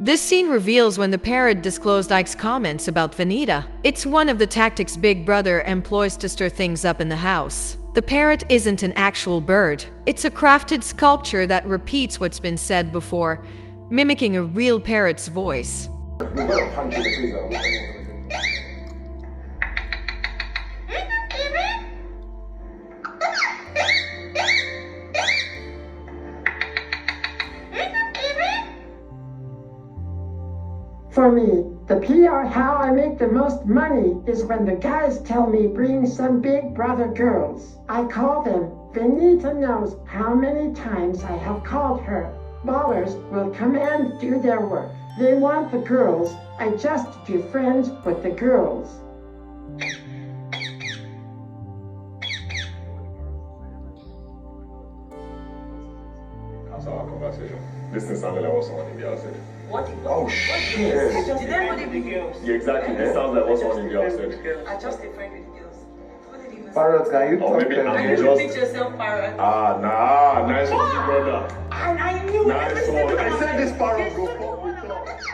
This scene reveals when the parrot disclosed Ike's comments about Bbnaijaallstar. It's one of the tactics Big Brother employs to stir things up in the house. The parrot isn't an actual bird. It's a crafted sculpture that repeats what's been said before, mimicking a real parrot's voice. For me, the PR how I make the most money is when the guys tell me bring some Big Brother girls. I call them. Bbnaijaallstar knows how many times I have called her. Ballers will come and do their work. They want the girls. I just do friends with the girls. That's our conversation. This thing sounded like what someone in the house said. Oh shit! Did everybody be girls? Yeah, exactly. It sounds like what someone in the house said. I just a friend with the girls. What did he even say? Parrot, can you Or talk maybe better? I'm Can you just. repeat yourself, Parrot? Nah, nice one, brother. And I knew Nice everything. one. I said this parrot go fuck with us.